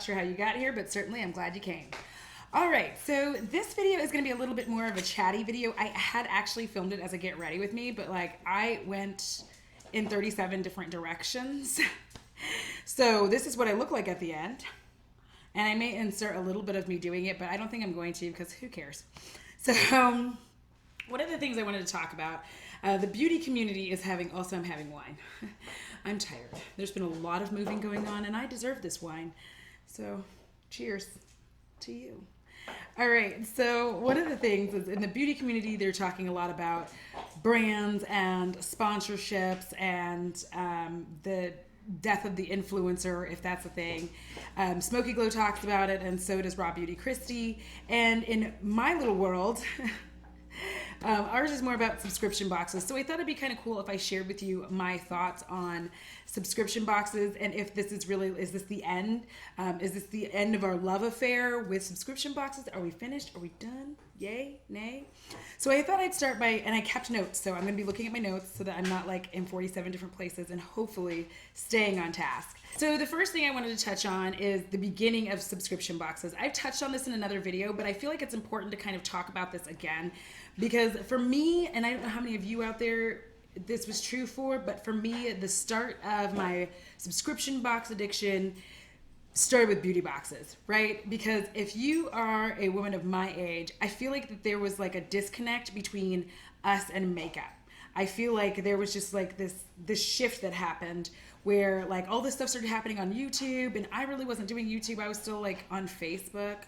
sure how you got here, but certainly I'm glad you came. All right, so this video is going to be a little bit more of a chatty video. I had actually filmed it as a get ready with me, but like I went in 37 different directions. So this is what I look like at the end. And I may insert a little bit of me doing it, but I don't think I'm going to because who cares? So one of the things I wanted to talk about, the beauty community is having wine. I'm tired. There's been a lot of moving going on and I deserve this wine. So cheers to you. All right, so one of the things is in the beauty community, they're talking a lot about brands and sponsorships and the death of the influencer, if that's a thing. Smoky Glow talks about it, and so does Raw Beauty Christie. And in my little world, ours is more about subscription boxes. So I thought it'd be kind of cool if I shared with you my thoughts on subscription boxes and if this is really, is this the end? Is this the end of our love affair with subscription boxes? Are we finished? Are we done? Yay? Nay? So I thought I'd start by, and I kept notes, so I'm going to be looking at my notes so that I'm not like in 47 different places and hopefully staying on task. So the first thing I wanted to touch on is the beginning of subscription boxes. I've touched on this in another video, but I feel like it's important to kind of talk about this again because for me, and I don't know how many of you out there this was true for, but for me, the start of my subscription box addiction started with beauty boxes, right? Because if you are a woman of my age, I feel like that there was like a disconnect between us and makeup. I feel like there was just like this shift that happened where like all this stuff started happening on YouTube and I really wasn't doing YouTube. I was still like on Facebook.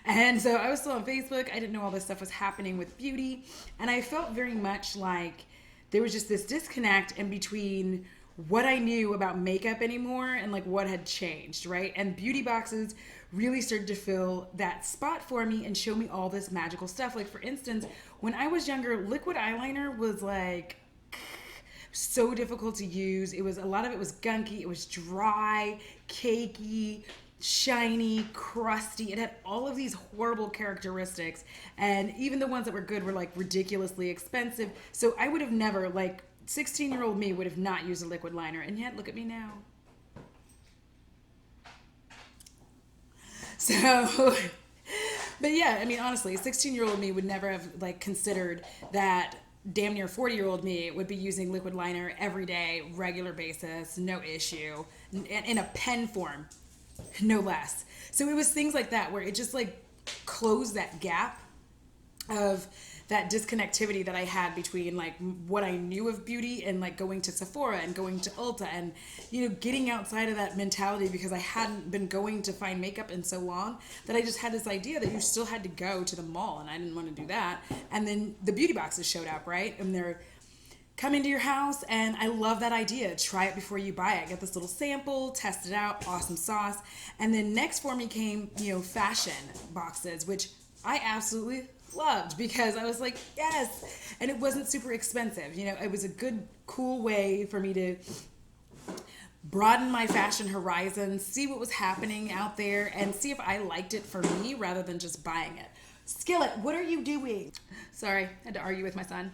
And so I was still on Facebook. I didn't know all this stuff was happening with beauty. And I felt very much like there was just this disconnect in between what I knew about makeup anymore and like what had changed, right? And beauty boxes really started to fill that spot for me and show me all this magical stuff. Like for instance, when I was younger, liquid eyeliner was like so difficult to use. It was, a lot of it was gunky. It was dry, cakey, shiny, crusty. It had all of these horrible characteristics. And even the ones that were good were like ridiculously expensive. So I would have never, like 16-year-old me would have not used a liquid liner. And yet, look at me now. So, but yeah, I mean, honestly, 16-year-old me would never have like considered that damn near 40-year-old me would be using liquid liner every day, regular basis, no issue, in a pen form, no less. So it was things like that where it just like closed that gap of that disconnectivity that I had between like what I knew of beauty and like going to Sephora and going to Ulta and, you know, getting outside of that mentality because I hadn't been going to find makeup in so long that I just had this idea that you still had to go to the mall and I didn't want to do that. And then the beauty boxes showed up, right? And they're come into your house and I love that idea. Try it before you buy it. Get this little sample, test it out, awesome sauce. And then next for me came, you know, fashion boxes, which I absolutely loved because I was like, yes. And it wasn't super expensive. You know, it was a good, cool way for me to broaden my fashion horizon, see what was happening out there and see if I liked it for me rather than just buying it. Skillet, what are you doing? Sorry, I had to argue with my son.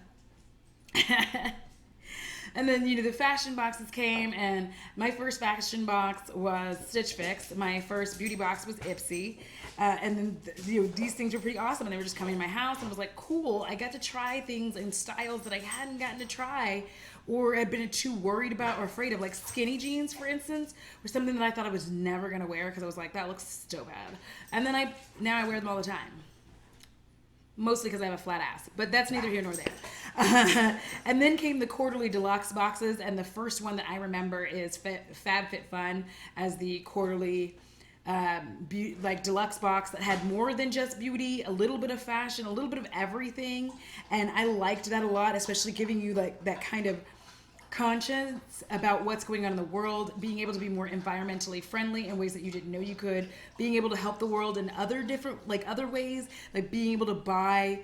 And then, you know, the fashion boxes came and my first fashion box was Stitch Fix. My first beauty box was Ipsy. And then, you know, these things were pretty awesome and they were just coming to my house and I was like, cool, I got to try things in styles that I hadn't gotten to try or had been too worried about or afraid of. Like skinny jeans, for instance, were something that I thought I was never going to wear because I was like, that looks so bad. And then now I wear them all the time. Mostly because I have a flat ass, but that's neither here nor there. And then came the quarterly deluxe boxes, and the first one that I remember is FabFitFun as the quarterly like deluxe box that had more than just beauty, a little bit of fashion, a little bit of everything, and I liked that a lot, especially giving you like that kind of conscience about what's going on in the world, being able to be more environmentally friendly in ways that you didn't know you could, being able to help the world in other different, like other ways, like being able to buy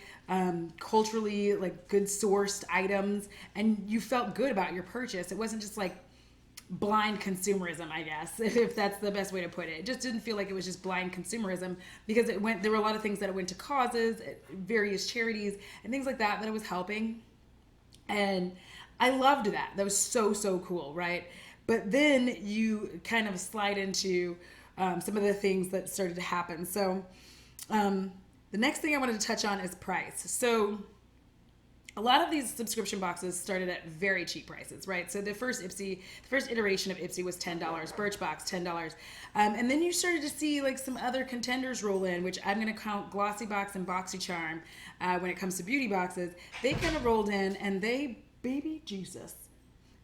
culturally like good sourced items and you felt good about your purchase. It wasn't just like blind consumerism, I guess, if that's the best way to put it. It just didn't feel like it was just blind consumerism because there were a lot of things that it went to causes, various charities and things like that it was helping. And I loved that. That was so, so cool, right? But then you kind of slide into, some of the things that started to happen. So the next thing I wanted to touch on is price. So a lot of these subscription boxes started at very cheap prices, right? So the first iteration of Ipsy was $10, Birchbox $10, and then you started to see like some other contenders roll in, which I'm going to count Glossybox and BoxyCharm when it comes to beauty boxes. They kind of rolled in, and baby Jesus,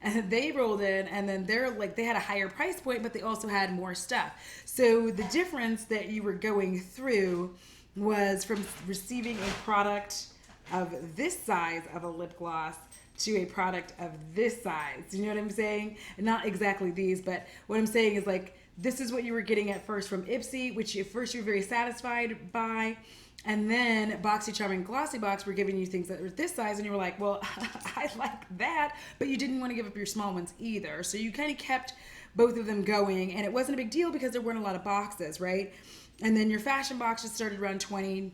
and they rolled in, and then they had a higher price point, but they also had more stuff. So the difference that you were going through was from receiving a product of this size of a lip gloss to a product of this size. You know what I'm saying? And not exactly these, but what I'm saying is like, this is what you were getting at first from Ipsy, which at first you were very satisfied by. And then BoxyCharm and Glossybox were giving you things that were this size, and you were like, well, I like that, but you didn't want to give up your small ones either. So you kind of kept both of them going, and it wasn't a big deal because there weren't a lot of boxes, right? And then your fashion boxes started around $25.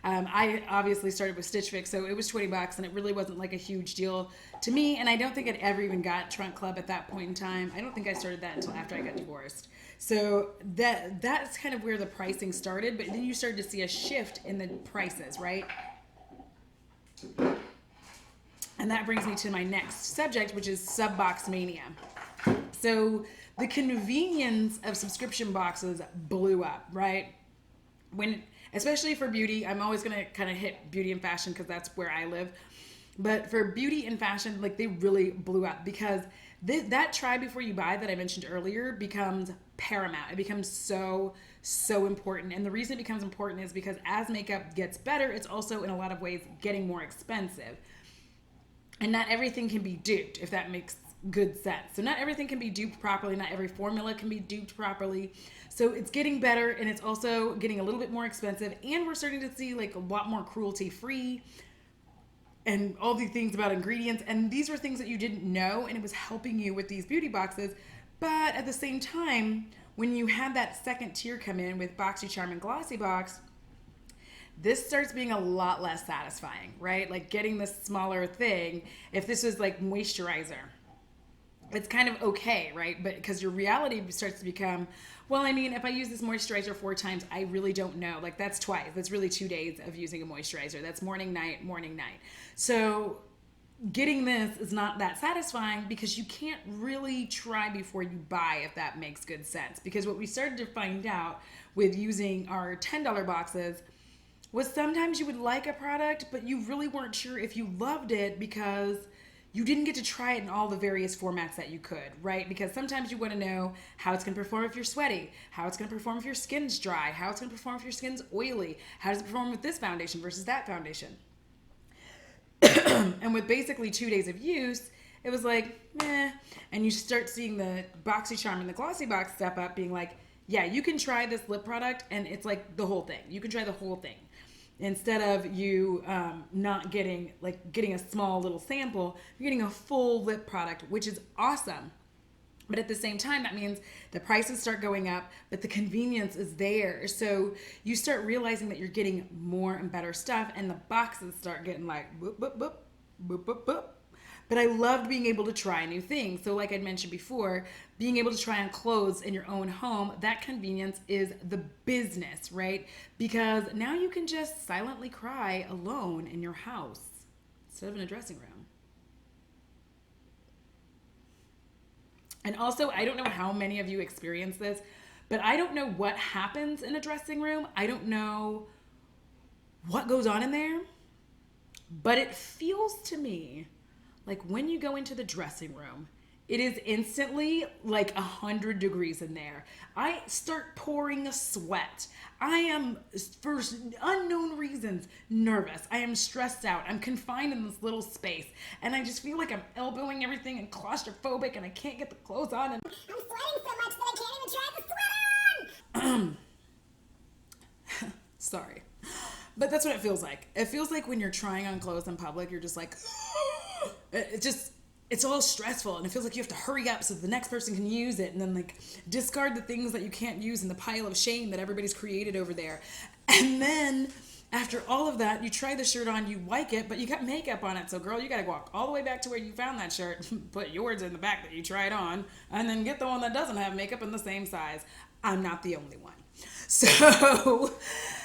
I obviously started with Stitch Fix, so it was $20, and it really wasn't like a huge deal to me. And I don't think I'd ever even got Trunk Club at that point in time. I don't think I started that until after I got divorced. So that's kind of where the pricing started, but then you started to see a shift in the prices, right? And that brings me to my next subject, which is Subbox Mania. So the convenience of subscription boxes blew up, right? Especially for beauty, I'm always going to kind of hit beauty and fashion because that's where I live. But for beauty and fashion, like they really blew up because that try before you buy that I mentioned earlier becomes paramount. It becomes so important. And the reason it becomes important is because as makeup gets better, it's also in a lot of ways getting more expensive. And not everything can be duped, if that makes good sense. So not everything can be duped properly. Not every formula can be duped properly. So it's getting better, and it's also getting a little bit more expensive. And we're starting to see like a lot more cruelty free and all these things about ingredients. And these were things that you didn't know, and it was helping you with these beauty boxes. But at the same time, when you had that second tier come in with BoxyCharm and Glossybox, this starts being a lot less satisfying, right? Like getting this smaller thing, if this was like moisturizer, it's kind of okay, right? But because your reality starts to become, well, I mean, if I use this moisturizer 4 times, I really don't know. Like that's twice. That's really 2 days of using a moisturizer. That's morning, night, morning, night. So getting this is not that satisfying because you can't really try before you buy, if that makes good sense. Because what we started to find out with using our $10 boxes was sometimes you would like a product, but you really weren't sure if you loved it because you didn't get to try it in all the various formats that you could, right? Because sometimes you want to know how it's going to perform if you're sweaty, how it's going to perform if your skin's dry, how it's going to perform if your skin's oily, how does it perform with this foundation versus that foundation. And with basically 2 days of use, it was like, meh. And you start seeing the BoxyCharm and the Glossybox step up being like, yeah, you can try this lip product and it's like the whole thing. You can try the whole thing. Instead of you not getting a small little sample, you're getting a full lip product, which is awesome. But at the same time, that means the prices start going up, but the convenience is there. So you start realizing that you're getting more and better stuff, and the boxes start getting like boop, boop, boop, boop, boop, boop. But I loved being able to try new things. So like I'd mentioned before, being able to try on clothes in your own home, that convenience is the business, right? Because now you can just silently cry alone in your house instead of in a dressing room. And also, I don't know how many of you experience this, but I don't know what happens in a dressing room. I don't know what goes on in there, but it feels to me like when you go into the dressing room, it is instantly like 100 degrees in there. I start pouring a sweat. I am, for unknown reasons, nervous. I am stressed out. I'm confined in this little space. And I just feel like I'm elbowing everything and claustrophobic and I can't get the clothes on. And I'm sweating so much that I can't even try the sweat on! Sorry. But that's what it feels like. It feels like when you're trying on clothes in public, you're just like... it's all stressful and it feels like you have to hurry up so the next person can use it and then like discard the things that you can't use in the pile of shame that everybody's created over there. And then After all of that, you try the shirt on, you like it, but you got makeup on it. So girl, you got to walk all the way back to where you found that shirt, put yours in the back that you tried on, and then get the one that doesn't have makeup in the same size. I'm not the only one. So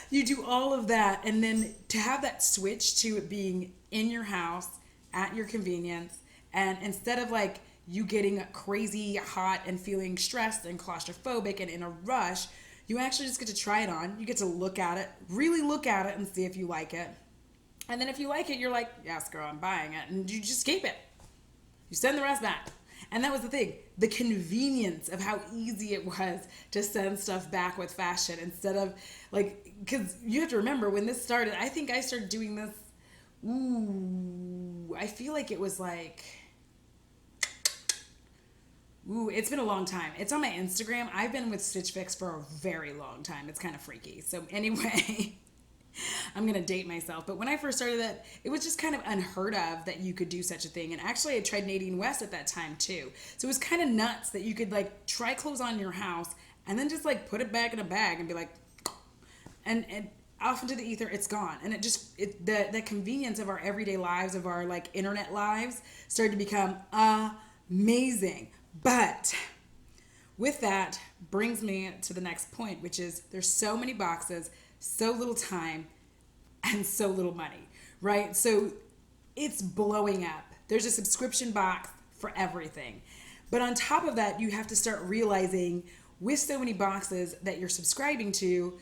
you do all of that, and then to have that switch to it being in your house at your convenience, and instead of like you getting crazy hot and feeling stressed and claustrophobic and in a rush, you actually just get to try it on. You get to look at it, really look at it and see if you like it. And then if you like it, you're like, yes, girl, I'm buying it. And you just keep it. You send the rest back. And that was the thing. The convenience of how easy it was to send stuff back with fashion instead of like, because you have to remember when this started, I think I started doing this, I feel like it was like, it's been a long time. It's on my Instagram. I've been with Stitch Fix for a very long time. It's kind of freaky. So anyway, I'm going to date myself. But when I first started that, it was just kind of unheard of that you could do such a thing. And actually, I tried Nadine West at that time too. So it was kind of nuts that you could like try clothes on your house and then just like put it back in a bag and be like, and off into the ether, it's gone. And the convenience of our everyday lives, of our like internet lives started to become amazing. But with that brings me to the next point, which is there's so many boxes, so little time, and so little money, right? So it's blowing up. There's a subscription box for everything. But on top of that, you have to start realizing with so many boxes that you're subscribing to,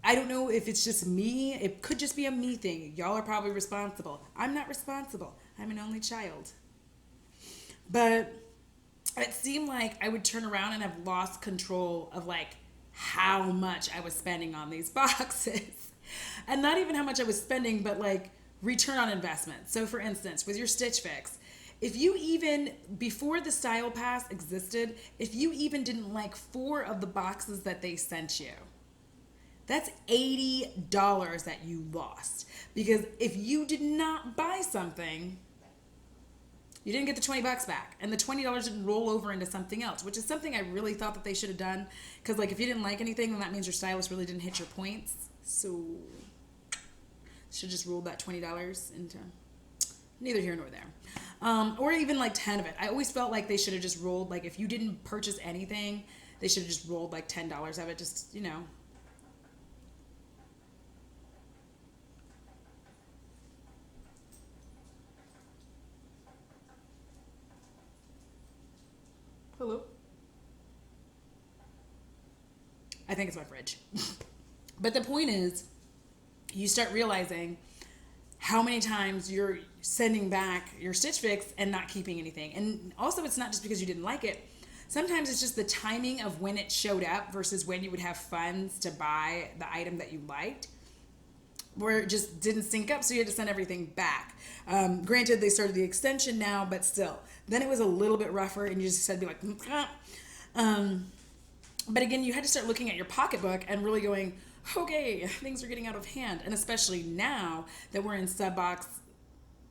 I don't know if it's just me. It could just be a me thing. Y'all are probably responsible. I'm not responsible. I'm an only child. But it seemed like I would turn around and have lost control of like how much I was spending on these boxes. And not even how much I was spending, but like return on investment. So for instance, with your Stitch Fix, if you even, before the Style Pass existed, if you even didn't like 4 of the boxes that they sent you, that's $80 that you lost. Because if you did not buy something, you didn't get the $20 back, and the $20 didn't roll over into something else, which is something I really thought that they should have done. Because like if you didn't like anything, then that means your stylist really didn't hit your points. So should just roll that $20 into neither here nor there. Or even like 10 of it. I always felt like they should have just rolled, like if you didn't purchase anything, they should have just rolled like $10 of it, just, you know. Hello? I think it's my fridge. But the point is, you start realizing how many times you're sending back your Stitch Fix and not keeping anything. And also, it's not just because you didn't like it. Sometimes it's just the timing of when it showed up versus when you would have funds to buy the item that you liked, where it just didn't sync up, so you had to send everything back. Granted, they started the extension now, but still. Then it was a little bit rougher, and you just had to be like, but again, you had to start looking at your pocketbook and really going, okay, things are getting out of hand. And especially now that we're in Subbox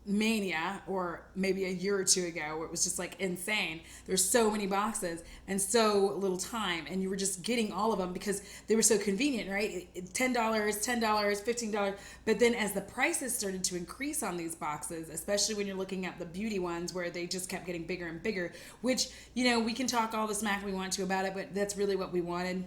mania, or maybe a year or two ago, where it was just like insane. There's so many boxes and so little time, and you were just getting all of them because they were so convenient, right? $10, $15. But then as the prices started to increase on these boxes, especially when you're looking at the beauty ones where they just kept getting bigger and bigger, which, you know, we can talk all the smack we want to about it, but that's really what we wanted.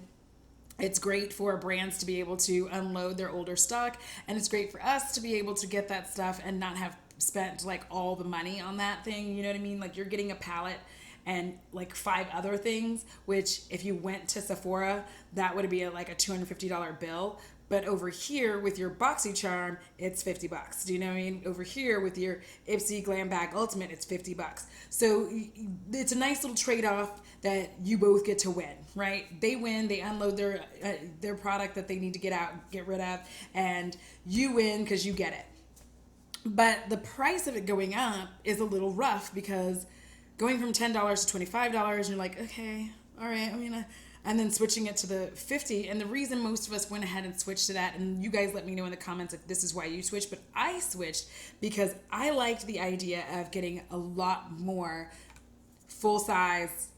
It's great for brands to be able to unload their older stock, and it's great for us to be able to get that stuff and not have spent like all the money on that thing. You know what I mean? Like you're getting a palette and like 5 other things, which if you went to Sephora, that would be like a $250 bill. But over here with your BoxyCharm, it's $50. Do you know what I mean? Over here with your Ipsy Glam Bag Ultimate, it's $50. So it's a nice little trade-off that you both get to win, right? They win, they unload their product that they need to get rid of, and you win because you get it. But the price of it going up is a little rough, because going from $10 to $25, and you're like, okay, all right, and then switching it to the $50. And the reason most of us went ahead and switched to that, and you guys let me know in the comments if this is why you switched, but I switched because I liked the idea of getting a lot more full size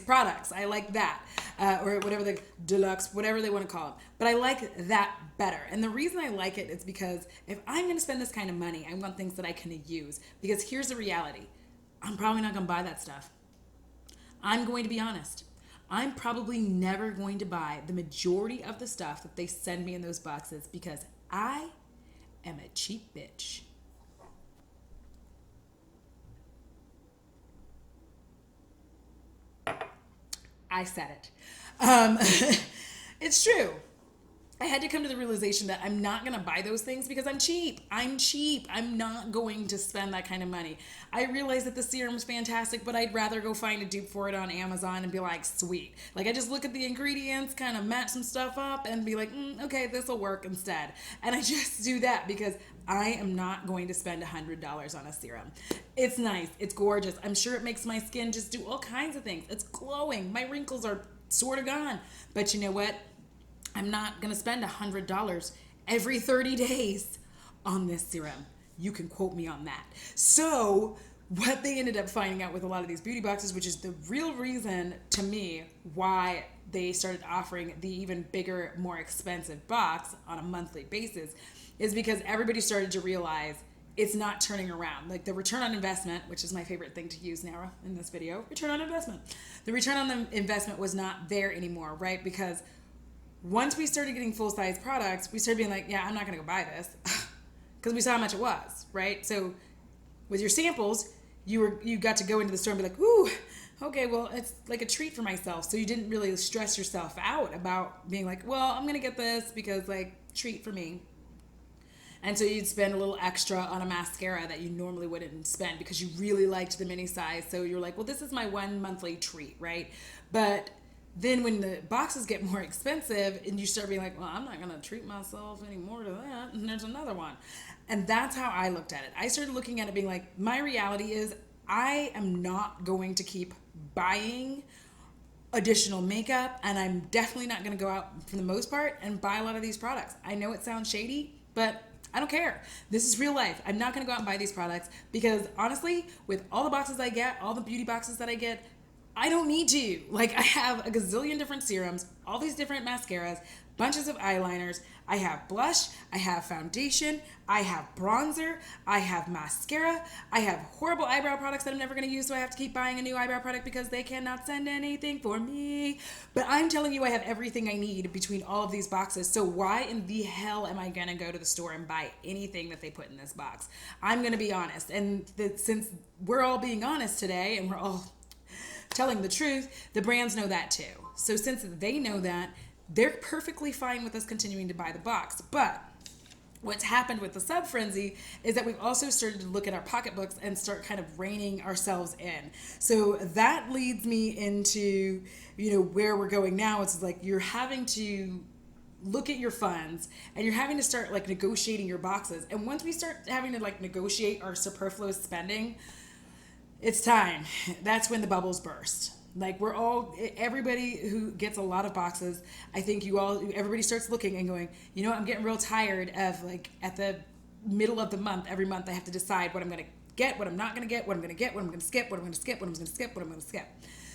products. I like that. or whatever the deluxe, whatever they want to call it. But I like that better. And the reason I like it is because if I'm going to spend this kind of money, I want things that I can use. Because here's the reality. I'm probably not going to buy that stuff. I'm going to be honest. I'm probably never going to buy the majority of the stuff that they send me in those boxes because I am a cheap bitch. I said it. It's true. I had to come to the realization that I'm not going to buy those things because I'm cheap. I'm cheap. I'm not going to spend that kind of money. I realize that the serum's fantastic, but I'd rather go find a dupe for it on Amazon and be like, sweet. Like, I just look at the ingredients, kind of match some stuff up and be like, okay, this will work instead. And I just do that because I am not going to spend $100 on a serum. It's nice. It's gorgeous. I'm sure it makes my skin just do all kinds of things. It's glowing. My wrinkles are sort of gone. But you know what? I'm not going to spend $100 every 30 days on this serum. You can quote me on that. So what they ended up finding out with a lot of these beauty boxes, which is the real reason to me why they started offering the even bigger, more expensive box on a monthly basis, is because everybody started to realize it's not turning around. Like the return on investment, which is my favorite thing to use now in this video, return on investment. The return on the investment was not there anymore, right? Because once we started getting full-size products, we started being like, yeah, I'm not going to go buy this because we saw how much it was, right? So with your samples, you got to go into the store and be like, ooh, okay, well, it's like a treat for myself. So you didn't really stress yourself out about being like, well, I'm going to get this because like treat for me. And so you'd spend a little extra on a mascara that you normally wouldn't spend because you really liked the mini size. So you're like, well, this is my one monthly treat, right? But then when the boxes get more expensive and you start being like, well, I'm not going to treat myself anymore to that. And there's another one. And that's how I looked at it. I started looking at it being like, my reality is I am not going to keep buying additional makeup. And I'm definitely not going to go out for the most part and buy a lot of these products. I know it sounds shady, but I don't care. This is real life. I'm not going to go out and buy these products because honestly, with all the boxes I get, all the beauty boxes that I get, I don't need to. Like, I have a gazillion different serums, all these different mascaras, bunches of eyeliners. I have blush, I have foundation, I have bronzer, I have mascara, I have horrible eyebrow products that I'm never going to use, so I have to keep buying a new eyebrow product because they cannot send anything for me. But I'm telling you, I have everything I need between all of these boxes. So why in the hell am I going to go to the store and buy anything that they put in this box? I'm going to be honest. And since we're all being honest today and we're all telling the truth, the brands know that too. So since they know that, they're perfectly fine with us continuing to buy the box. But what's happened with the sub frenzy is that we've also started to look at our pocketbooks and start kind of reining ourselves in. So that leads me into, where we're going now. It's like you're having to look at your funds and you're having to start like negotiating your boxes. And once we start having to like negotiate our superfluous spending, it's time. That's when the bubbles burst. Like everybody who gets a lot of boxes, I think everybody starts looking and going, I'm getting real tired of like at the middle of the month, every month I have to decide what I'm going to get, what I'm not going to get, what I'm going to get, what I'm going to skip, what I'm going to skip, what I'm going to skip, what I'm going to skip.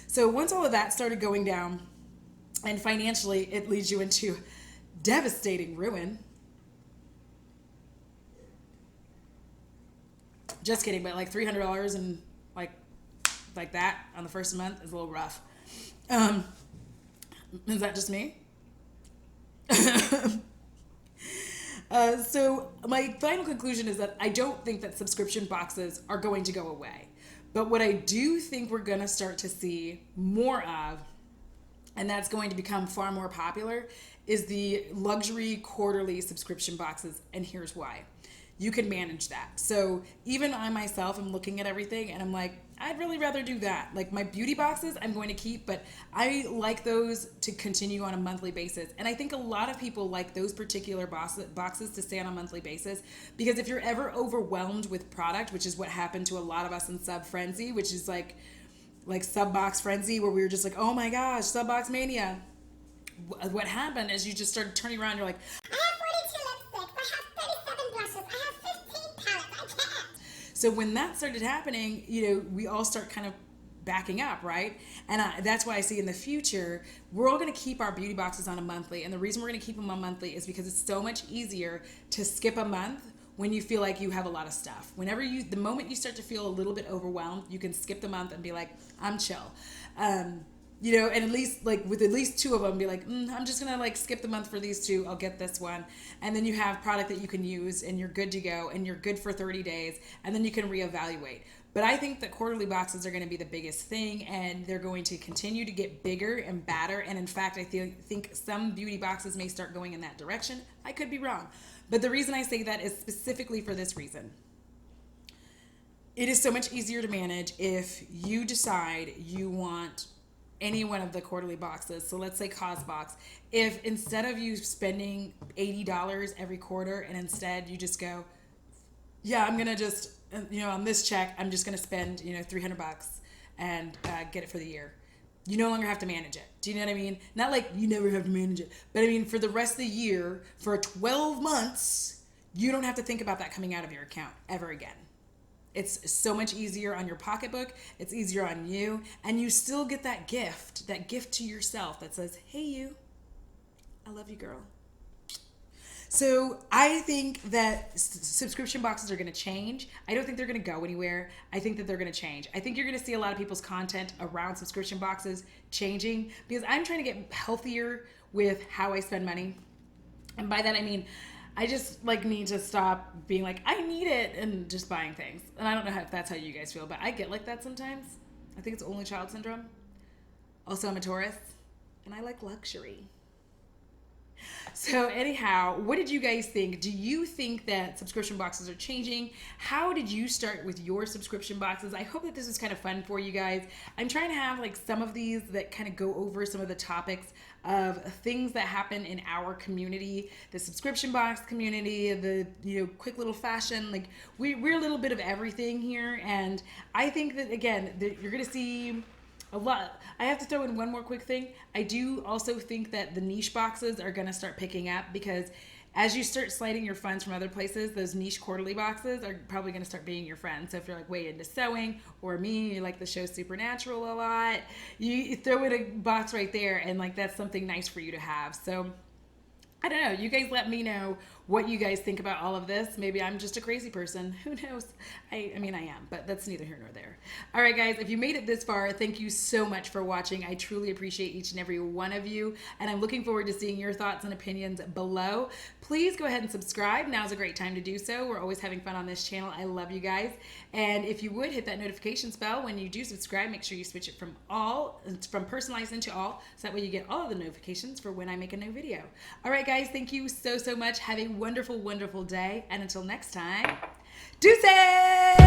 So once all of that started going down and financially it leads you into devastating ruin. Just kidding, but like $300 and like that on the first month is a little rough. Is that just me? So my final conclusion is that I don't think that subscription boxes are going to go away. But what I do think we're going to start to see more of, and that's going to become far more popular, is the luxury quarterly subscription boxes. And here's why. You can manage that. So even I myself am looking at everything and I'm like, I'd really rather do that. Like my beauty boxes I'm going to keep, but I like those to continue on a monthly basis. And I think a lot of people like those particular boxes to stay on a monthly basis because if you're ever overwhelmed with product, which is what happened to a lot of us in Sub Frenzy, which is like Sub Box Frenzy, where we were just like, oh my gosh, Sub Box Mania. What happened is you just started turning around, you're like, so when that started happening, we all start kind of backing up, right? And that's why I see in the future, we're all going to keep our beauty boxes on a monthly. And the reason we're going to keep them on monthly is because it's so much easier to skip a month when you feel like you have a lot of stuff. The moment you start to feel a little bit overwhelmed, you can skip the month and be like, I'm chill. You know, and at least like with at least 2 of them, be like, I'm just gonna like skip the month for these 2. I'll get this one, and then you have product that you can use, and you're good to go, and you're good for 30 days, and then you can reevaluate. But I think that quarterly boxes are going to be the biggest thing, and they're going to continue to get bigger and badder. And in fact, I think some beauty boxes may start going in that direction. I could be wrong, but the reason I say that is specifically for this reason. It is so much easier to manage if you decide you want any one of the quarterly boxes. So let's say Cosbox. If instead of you spending $80 every quarter, and instead you just go, yeah, I'm gonna just, you know, on this check, I'm just gonna spend, you know, $300 and get it for the year. You no longer have to manage it. Do you know what I mean? Not like you never have to manage it, but I mean for the rest of the year, for 12 months, you don't have to think about that coming out of your account ever again. It's so much easier on your pocketbook. It's easier on you. And you still get that gift to yourself that says, hey, you, I love you, girl. So I think that subscription boxes are going to change. I don't think they're going to go anywhere. I think that they're going to change. I think you're going to see a lot of people's content around subscription boxes changing because I'm trying to get healthier with how I spend money. And by that, I mean, I just like need to stop being like, I need it, and just buying things. And I don't know if that's how you guys feel, but I get like that sometimes. I think it's only child syndrome. Also, I'm a Taurus, and I like luxury. So anyhow, what did you guys think? Do you think that subscription boxes are changing? How did you start with your subscription boxes? I hope that this was kind of fun for you guys. I'm trying to have like some of these that kind of go over some of the topics of things that happen in our community, the subscription box community, the, you know, quick little fashion, like we're a little bit of everything here. And I think that, again, that you're going to see a lot. I have to throw in one more quick thing. I do also think that the niche boxes are going to start picking up because as you start sliding your funds from other places, those niche quarterly boxes are probably going to start being your friends. So if you're like way into sewing, or me, you like the show Supernatural a lot, you throw in a box right there, and like that's something nice for you to have. So I don't know. You guys let me know what you guys think about all of this. Maybe I'm just a crazy person. Who knows? I mean, I am, but that's neither here nor there. All right, guys, if you made it this far, thank you so much for watching. I truly appreciate each and every one of you, and I'm looking forward to seeing your thoughts and opinions below. Please go ahead and subscribe. Now's a great time to do so. We're always having fun on this channel. I love you guys. And if you would, hit that notifications bell when you do subscribe. Make sure you switch it from personalized into all, so that way you get all of the notifications for when I make a new video. All right, guys, thank you so much. Have a wonderful, wonderful day. And until next time, deuces!